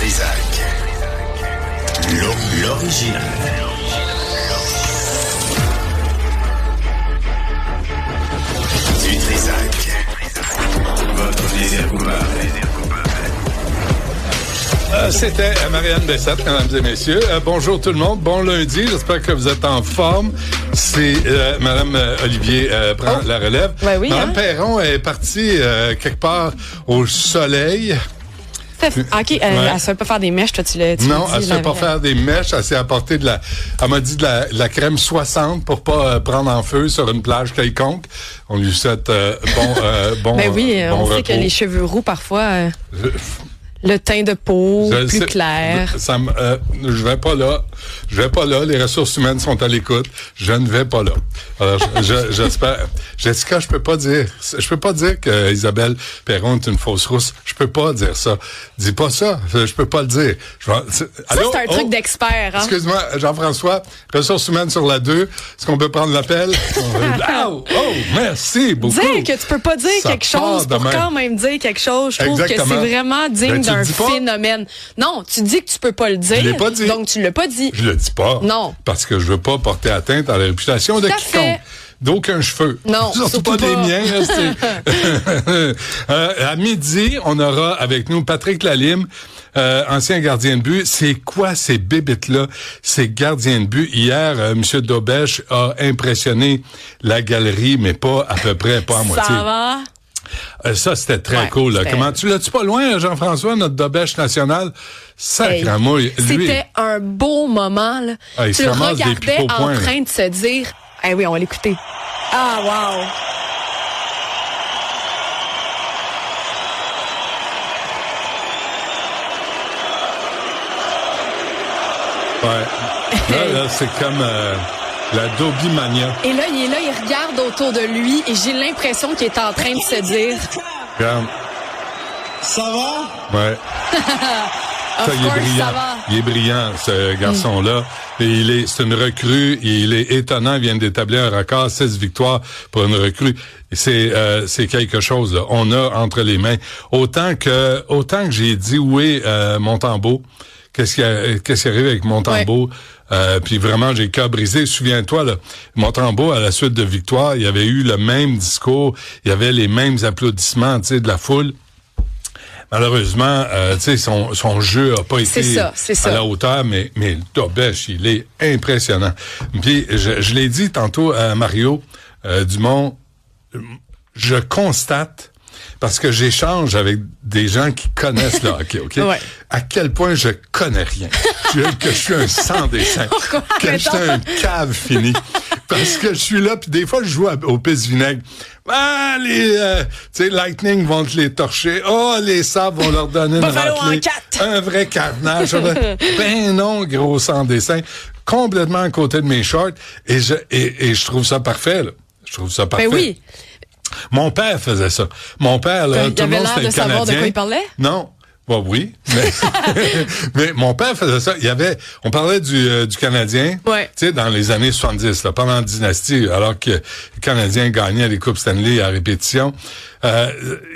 Trizac. L'original. Du Trizac. Votre plaisir coupable. C'était Marianne Bessette, mesdames et messieurs. Bonjour tout le monde, bon lundi, j'espère que vous êtes en forme. C'est Madame Olivier prend la relève. Ben oui, Madame Perron est partie quelque part au soleil. OK, elle se fait pas faire des mèches, toi, tu l'as dit. Non, elle se fait pas faire des mèches, elle s'est apporté elle m'a dit de la crème 60 pour pas prendre en feu sur une plage quelconque. On lui souhaite bon Ben oui, bon on sait repos. que les cheveux roux, parfois, le teint de peau plus clair. Je vais pas là. Les ressources humaines sont à l'écoute. Je ne vais pas là. Alors, j'espère. Jessica, je peux pas dire que Isabelle Perron est une fausse rousse. Je peux pas dire ça. Dis pas ça. Je peux pas le dire. Allô? C'est un truc d'expert, hein? Excuse-moi, Jean-François. Ressources humaines sur la 2. Est-ce qu'on peut prendre l'appel? Oh, merci beaucoup. Dire que tu peux pas dire Ça quelque chose pour demain. quand même dire quelque chose, je trouve Exactement. que c'est vraiment digne Tu le d'un dis pas? phénomène. Non, tu dis que tu peux pas le dire. Je l'ai pas dit. Donc tu l'as pas dit. Je le dis pas. Non. Parce que je veux pas porter atteinte à la réputation de Tout à quiconque. fait. D'aucun cheveu. Non, surtout pas des miens. À midi, on aura avec nous Patrick Lalime, ancien gardien de but. C'est quoi ces bébites-là, ces gardiens de but? Hier, M. Dobèche a impressionné la galerie, mais pas à peu près, pas à moitié. Ça va? Ça, c'était très cool. Là. c'était- Comment tu l'as-tu pas loin, Jean-François, notre Dobèche national? Sacrément, lui. C'était un beau moment, là. Ah, il se Tu le ramasse des regardais pipeaux en points, train de se dire, eh oui, on va l'écouter. Ah, wow! Ouais. Là, c'est comme la Dobby-mania. Et là, il regarde autour de lui et j'ai l'impression qu'il est en train de se dire, Regarde. Ça va? Ouais. of Il est course, brillant. ça va. Il est brillant, ce garçon-là. Et c'est une recrue. Il est étonnant. Il vient d'établir un record, 6 victoires pour une recrue. Et c'est quelque chose, là. On a entre les mains. Autant que j'ai dit où est Montembeault. Qu'est-ce qui arrive avec Montembeault? Puis vraiment, j'ai le cœur brisé. Souviens-toi, là, Montembeault, à la suite de victoire, il y avait eu le même discours. Il y avait les mêmes applaudissements, tu sais, de la foule. Malheureusement, tu sais, son jeu a pas été à la hauteur, mais le Dobèche, il est impressionnant. Puis, je l'ai dit tantôt à Mario Dumont, je constate, parce que j'échange avec des gens qui connaissent le hockey, OK? Ouais. À quel point je connais rien. Que je suis un sans dessin. Que je suis un cave fini. Parce que je suis là, puis des fois, je joue au pisse-vinaigre. Ah, tu sais, Lightning vont te les torcher. Oh, les Sabres vont leur donner une Buffalo raclée. en 4. Un vrai carnage. Ben non, gros sans dessin. Complètement à côté de mes shorts. Et je trouve ça parfait, là. Je trouve ça parfait. ben oui. Mon père faisait ça. Mon père, là, Il tout le avait monde, l'air c'était de un savoir de Canadien. quoi il parlait? Non. Bah oui, mais mon père faisait ça. On parlait du Canadien, Ouais. tu sais, dans les années 70, là, pendant la dynastie, alors que les Canadiens gagnaient les Coupes Stanley à répétition.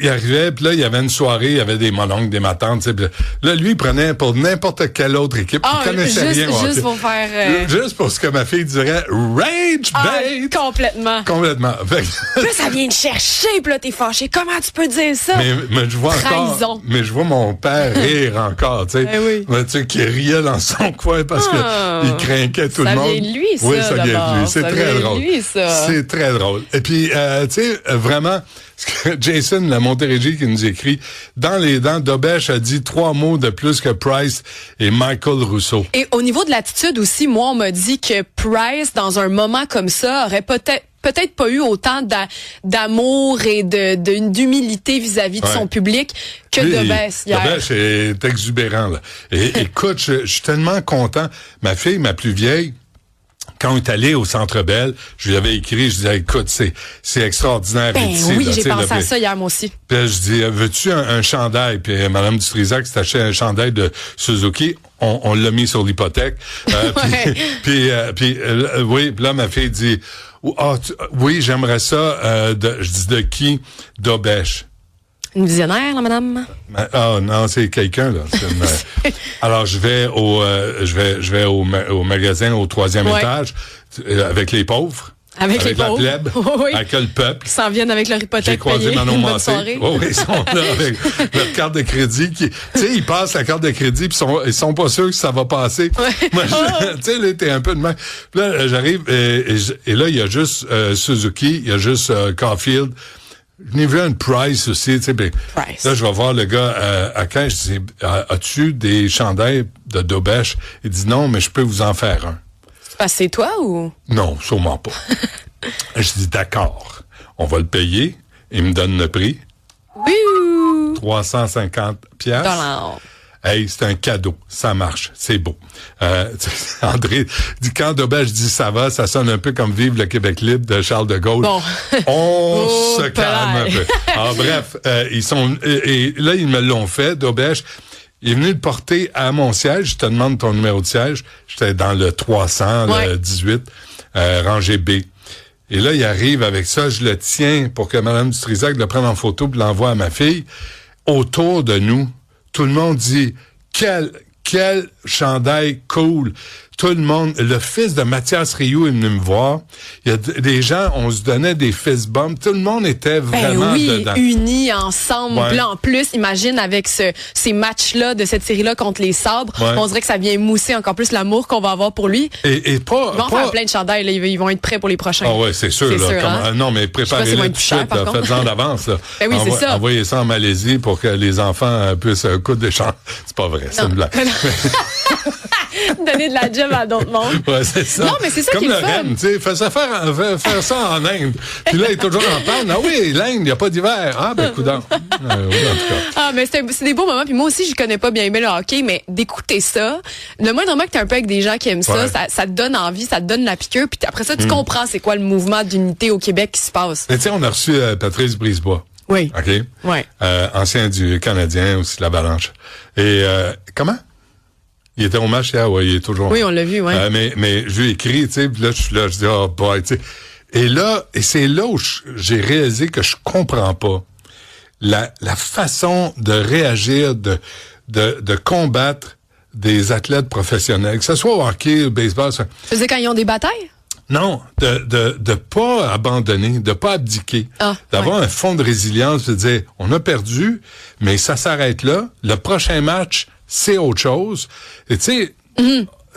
Il arrivait, puis là, il y avait une soirée, il y avait des mononcles, des matantes, tu sais. Là, lui, il prenait pour n'importe quelle autre équipe. Ah, il connaissait rien. juste pour faire... Juste pour ce que ma fille dirait, rage bait. Complètement. Complètement. Fait que- Là, ça vient te chercher, puis là, t'es fâché. Comment tu peux dire ça? Mais je vois Trahison. encore, mais je vois mon père rire encore, tu sais. Eh oui. Mais tu sais, qui riait dans son coin parce que il craquait tout le monde. Ça vient de lui, ça, Oui, ça vient de d'abord. lui. C'est Ça très vient de drôle. lui, ça. C'est très drôle. Et puis, tu sais, vraiment, ce que Jason, la Montérégie, qui nous écrit, dans les dents, Dobèche a dit 3 mots de plus que Price et Michael Rousseau. Et au niveau de l'attitude aussi, moi, on m'a dit que Price, dans un moment comme ça, aurait peut-être pas eu autant d'amour et d'humilité vis-à-vis de Ouais. son public que Lui, Dobèche hier. Dobèche est exubérant, là. Et écoute, je suis tellement content. Ma fille, ma plus vieille, quand on est allé au Centre Bell, je lui avais écrit, je disais, écoute, c'est extraordinaire. Ben ici, oui, là, j'ai tu sais, pensé là, à ça hier, moi aussi. Puis là, je dis, veux-tu un chandail? Puis Mme Dutrisac s'est acheté un chandail de Suzuki. On l'a mis sur l'hypothèque. Ouais. Oui, puis là, ma fille dit, oui, j'aimerais ça. Je dis, de qui? Dobèche. Une visionnaire, là, madame? Ah non, c'est quelqu'un là. Alors je vais au magasin au 3e étage avec les pauvres. Avec les pauvres. La plèbe, oui. avec le peuple. Qui s'en viennent avec leur hypothèque. J'ai croisé payée. Manon Une bonne Massé. soirée. Oh, oui, ils sont là avec leur carte de crédit. Tu sais, ils passent la carte de crédit puis ils sont pas sûrs que ça va passer. Ouais. Moi, tu sais, là, t'es un peu de même. Puis là, j'arrive et là, il y a juste Suzuki, il y a juste Caulfield. Je n'ai vu un Price aussi, tu sais. Price. Là, je vais voir le gars à Caen. Je dis, as-tu des chandails de Dobèche? Il dit non, mais je peux vous en faire un. Parce que c'est toi ou? Non, sûrement pas. Je dis d'accord, on va le payer. Il me donne le prix. Oui. 350 piastres. Hey, c'est un cadeau. Ça marche. C'est beau. André dit, quand Dobèche dit ça va, ça sonne un peu comme Vive le Québec libre de Charles de Gaulle. Bon. On se calme un peu. Alors, bref, ils sont, et là, ils me l'ont fait, Dobèche. Il est venu le porter à mon siège. Je te demande ton numéro de siège. J'étais dans le 300, le 18, rangée B. Et là, il arrive avec ça. Je le tiens pour que Mme Dutrisac le prenne en photo et l'envoie à ma fille. Autour de nous, tout le monde dit « Quel chandail cool! » Tout le monde, le fils de Mathias Rioux est venu me voir. Il y a des gens, on se donnait des fist bumps. Tout le monde était vraiment dedans. Unis ensemble. Ouais. Là, en plus, imagine avec ces matchs-là de cette série-là contre les Sabres, on dirait que ça vient mousser encore plus l'amour qu'on va avoir pour lui. Et pas, ils vont faire plein de chandails. Là. Ils vont être prêts pour les prochains. Ah ouais, c'est sûr. Là, hein? Non, mais préparez-les tout de suite. Faites-en d'avance. Là. Ben oui, c'est ça. Envoyez ça en Malaisie pour que les enfants puissent coudre des champs. C'est pas vrai, c'est une blague. Donner de la job à d'autres mondes. Ouais, c'est ça. Non, mais c'est ça comme qui est le fun. Rennes, tu sais, faire ça en Inde. Puis là, il est toujours en panne. Ah oui, l'Inde, il n'y a pas d'hiver. Ah, ben, coudonc. Oui, en tout cas. Ah, mais c'est des beaux moments. Puis moi aussi, je connais pas bien le hockey, mais d'écouter ça, le moindrement que t'es un peu avec des gens qui aiment ça, ça te donne envie, ça te donne la piqûre. Puis après ça, tu comprends c'est quoi le mouvement d'unité au Québec qui se passe. Mais tu sais, on a reçu Patrice Brisebois. Oui. OK? Oui. Ancien du Canadien, aussi de l'Avalanche. Et comment? Il était au match hier, il est toujours. Oui, on l'a vu, mais je lui ai écrit, tu sais, puis là, je suis là, je dis, oh boy, tu sais. Et c'est là où j'ai réalisé que je comprends pas la façon de réagir, de combattre des athlètes professionnels, que ce soit au hockey, au baseball. Ça. Tu veux dire quand ils ont des batailles? Non, de pas abandonner, de pas abdiquer, d'avoir un fond de résilience, de dire, on a perdu, mais ça s'arrête là. Le prochain match, c'est autre chose. Et tu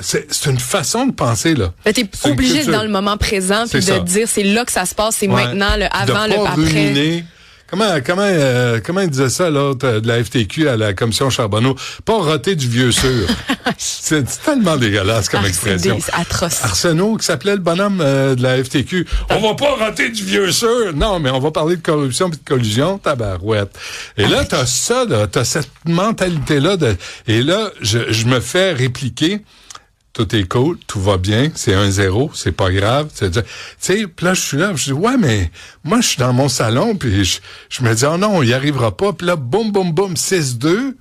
sais, c'est une façon de penser, là. Ben, t'es obligé d'être dans le moment présent puis de te dire, c'est là que ça se passe, c'est maintenant, le avant, le après. Ruminer. Comment il disait ça, l'autre de la FTQ à la commission Charbonneau? Pas roter du vieux sûr. c'est tellement dégueulasse comme expression. C'est atroce. Arsenault, qui s'appelait le bonhomme de la FTQ. On va pas roter du vieux sûr. Non, mais on va parler de corruption et de collusion, tabarouette. Et là, t'as ça, là, t'as cette mentalité-là et là, je me fais répliquer. Tout est cool, tout va bien, c'est 1-0, c'est pas grave. Tu sais, puis là, je suis là, je dis, ouais, mais moi, je suis dans mon salon, puis je me dis, oh non, on y arrivera pas. Puis là, boum, boum, boum, 6-2.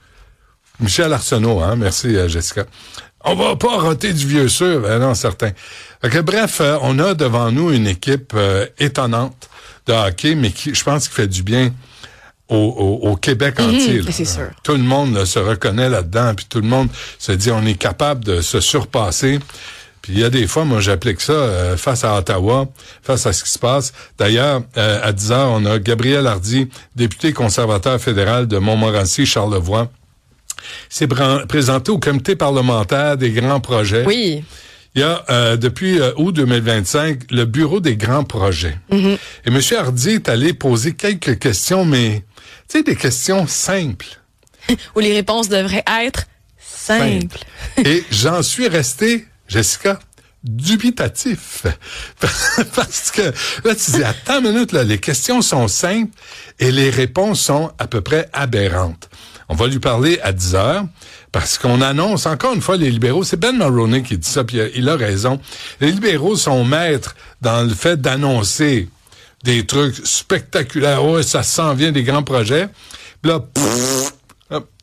Michel Arsenault, hein, merci Jessica. On va pas roter du vieux sûr, ben non, certain. Fait que, bref, on a devant nous une équipe étonnante de hockey, mais qui, je pense, qui fait du bien au Québec entier. C'est sûr. Tout le monde là, se reconnaît là-dedans, puis tout le monde se dit on est capable de se surpasser. Puis il y a des fois, moi j'applique ça face à Ottawa, face à ce qui se passe. D'ailleurs, à 10h, on a Gabriel Hardy, député conservateur fédéral de Montmorency, Charlevoix. s'est présenté au comité parlementaire des grands projets. Oui. Il y a, depuis août 2025, le bureau des grands projets. Mm-hmm. Et M. Hardy est allé poser quelques questions, mais, tu sais, des questions simples. Où les réponses devraient être simples. Et j'en suis resté, Jessica, dubitatif. Parce que, là, tu dis, attends une minute, là, les questions sont simples et les réponses sont à peu près aberrantes. On va lui parler à 10 heures. Parce qu'on annonce, encore une fois, les libéraux, c'est Ben Mulroney qui dit ça, puis il a raison. Les libéraux sont maîtres dans le fait d'annoncer des trucs spectaculaires. Ouais, ça s'en vient des grands projets. Puis là,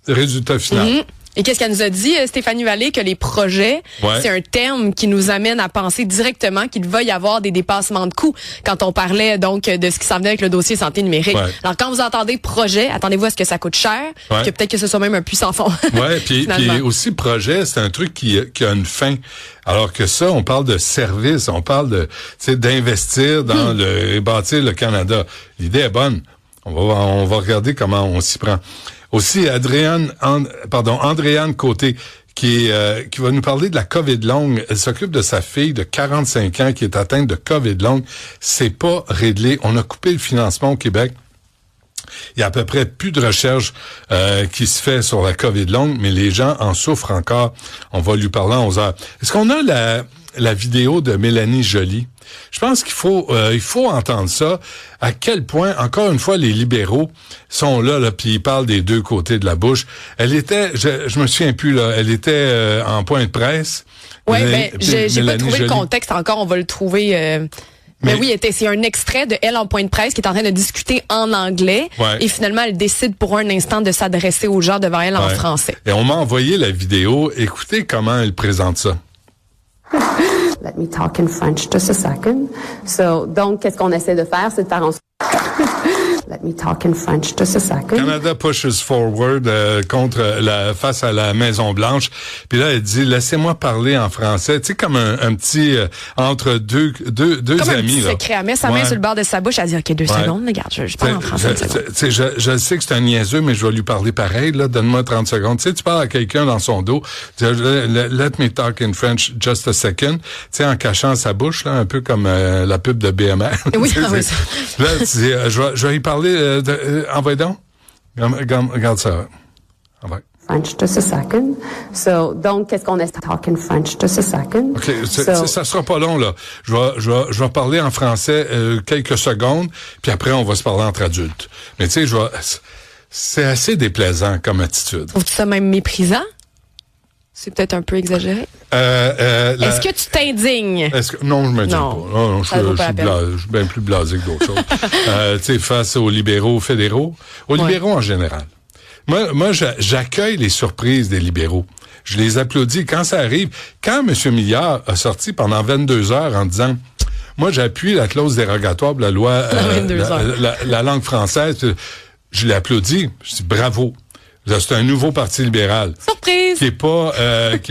résultat final. Mm-hmm. Et qu'est-ce qu'elle nous a dit, Stéphanie Vallée, que les projets, c'est un terme qui nous amène à penser directement qu'il va y avoir des dépassements de coûts quand on parlait donc de ce qui s'en venait avec le dossier santé numérique. Ouais. Alors quand vous entendez projet, attendez-vous à ce que ça coûte cher, que peut-être que ce soit même un puissant fond. Ouais, puis aussi projet, c'est un truc qui a une fin. Alors que ça, on parle de service, on parle de d'investir dans le bâtir le Canada. L'idée est bonne. On va regarder comment on s'y prend. Aussi, Andréane Côté, qui va nous parler de la COVID longue. Elle s'occupe de sa fille de 45 ans qui est atteinte de COVID longue. C'est pas réglé. On a coupé le financement au Québec. Il y a à peu près plus de recherche qui se fait sur la COVID longue, mais les gens en souffrent encore. On va lui parler à 11 heures. Est-ce qu'on a la vidéo de Mélanie Joly? Je pense qu'il faut entendre ça. À quel point, encore une fois, les libéraux sont là puis ils parlent des deux côtés de la bouche. Elle était, je me souviens plus là, elle était en point de presse. Oui, mais j'ai pas trouvé le contexte encore. On va le trouver. Mais oui, c'est un extrait de elle en point de presse qui est en train de discuter en anglais. Ouais. Et finalement, elle décide pour un instant de s'adresser aux gens devant elle en français. Et on m'a envoyé la vidéo. Écoutez comment elle présente ça. Let me talk in French just a second. Donc, qu'est-ce qu'on essaie de faire, c'est de faire en... Let me talk in French just a second. Canada pushes forward face à la Maison-Blanche. Puis là, elle dit, laissez-moi parler en français. Tu sais, comme un petit entre deux comme amis. Comme un petit secret. Elle met sa main sur le bord de sa bouche. Elle dit, OK, 2 secondes, regarde, je parle en français. Je sais que c'est un niaiseux, mais je vais lui parler pareil. Là, donne-moi 30 secondes. Tu sais, tu parles à quelqu'un dans son dos. Let me talk in French just a second. Tu sais, en cachant sa bouche, là, un peu comme la pub de BMR. Oui, oui. Là, tu dis, je vais y parler envoie donc. Regarde ça. Envoie. French just a second. Donc, qu'est-ce qu'on est talk in French just a second. OK, ça sera pas long, là. Je vais parler en français quelques secondes, puis après, on va se parler entre adultes. Mais tu sais, c'est assez déplaisant comme attitude. Trouves-tu ça même méprisant? C'est peut-être un peu exagéré. Est-ce que tu t'indignes? Non, je me dis pas. Non, je suis bien plus blasé que d'autres choses. Tu sais, face aux libéraux fédéraux, aux libéraux en général. Moi, j'accueille les surprises des libéraux. Je les applaudis. Quand ça arrive, quand M. Milliard a sorti pendant 22 heures en disant, moi, j'appuie la clause dérogatoire de la loi, la langue française, je l'ai applaudi. Je dis bravo. C'est un nouveau parti libéral. Surprise! Qui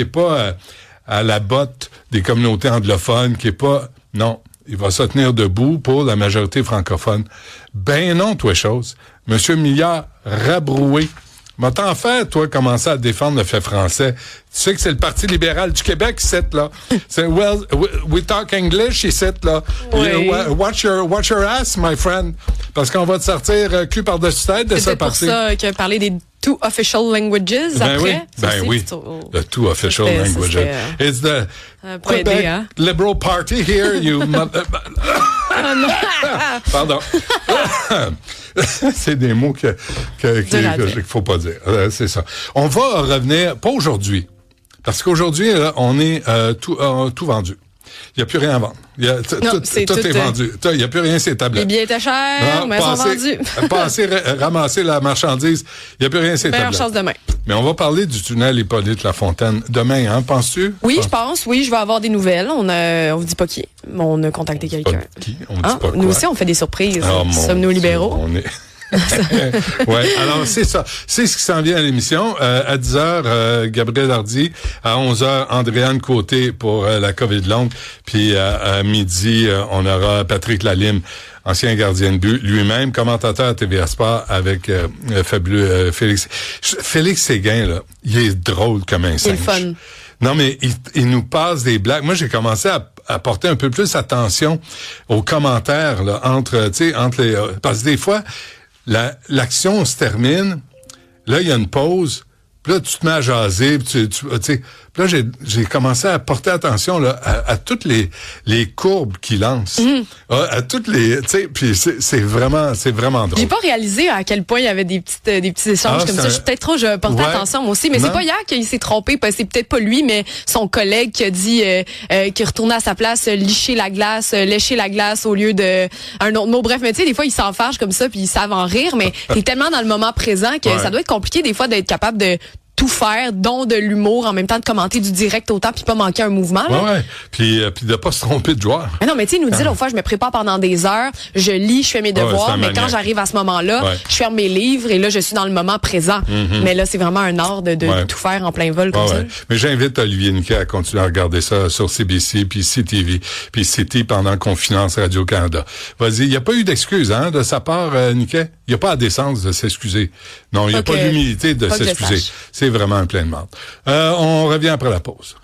est pas à la botte des communautés anglophones, non. Il va se tenir debout pour la majorité francophone. Ben non, toi, chose. Monsieur Milliard, rabroué. Mais t'en fait, toi, commencer à défendre le fait français. Tu sais que c'est le Parti libéral du Québec, c'est là. C'est, we talk English, c'est là. Oui. Watch your ass, my friend. Parce qu'on va te sortir cul par-dessus tête de ce parti. C'est pour ça qu'il a parlé des two official languages après. Oui. The two official languages. It's the Quebec Liberal Party here, you Pardon. C'est des mots qu'il faut pas dire. C'est ça. On va revenir, pas aujourd'hui, parce qu'aujourd'hui, là, on est tout vendu. Il n'y a plus rien à vendre. Tout est vendu. Il n'y a plus rien sur les tablettes. Les billets étaient chers, mais ils sont vendus. Passer, ramasser la marchandise, il n'y a plus rien sur les tablettes. Meilleure chance demain. Mais on va parler du tunnel Hippolyte-Lafontaine demain, hein, penses-tu? Oui, je pense. Oui, je vais avoir des nouvelles. On vous dit pas qui, mais on a contacté quelqu'un. Qui? On dit pas quoi? Nous aussi, on fait des surprises. Sommes-nous libéraux? On est... ouais, alors c'est ça. C'est ce qui s'en vient à l'émission. À 10h, Gabriel Hardy. À 11h, Andréane Côté pour la COVID longue. Puis à midi, on aura Patrick Lalime, ancien gardien de but, lui-même, commentateur à TVA Sport avec fabuleux Félix. Félix Séguin, là, il est drôle comme un singe. Il est fun. Non, mais il nous passe des blagues. Moi, j'ai commencé à porter un peu plus attention aux commentaires là, entre les... parce que des fois... L'action se termine, là, il y a une pause, puis là, tu te mets à jaser, puis puis là, j'ai commencé à porter attention là à toutes les courbes qu'il lance, à toutes les, tu sais, puis c'est vraiment drôle. J'ai pas réalisé à quel point il y avait des petits échanges comme ça. Je suis peut-être trop, je portais attention moi aussi, mais c'est pas hier qu'il s'est trompé, c'est peut-être pas lui, mais son collègue qui a dit qu'il retournait à sa place, lécher la glace au lieu de un autre mot. Bref, mais tu sais, des fois ils s'en fâchent comme ça, puis ils savent en rire, mais t'es tellement dans le moment présent que ça doit être compliqué des fois d'être capable de tout faire, dont de l'humour, en même temps de commenter du direct autant puis pas manquer un mouvement. Là. Ouais. Puis de pas se tromper de joueur. Mais non, mais tu sais, il nous dit l'autre fois, je me prépare pendant des heures, je lis, je fais mes devoirs, mais quand j'arrive à ce moment-là, je ferme mes livres et là, je suis dans le moment présent. Mais là, c'est vraiment un art de tout faire en plein vol comme ça. Mais j'invite Olivier Niquet à continuer à regarder ça sur CBC, puis CTV, puis City pendant qu'on finance Radio-Canada. Vas-y, il n'y a pas eu d'excuses de sa part, Niquet? Il n'y a pas la décence de s'excuser. Non, il n'y a pas l'humilité de s'excuser. C'est vraiment un plein de marde. On revient après la pause.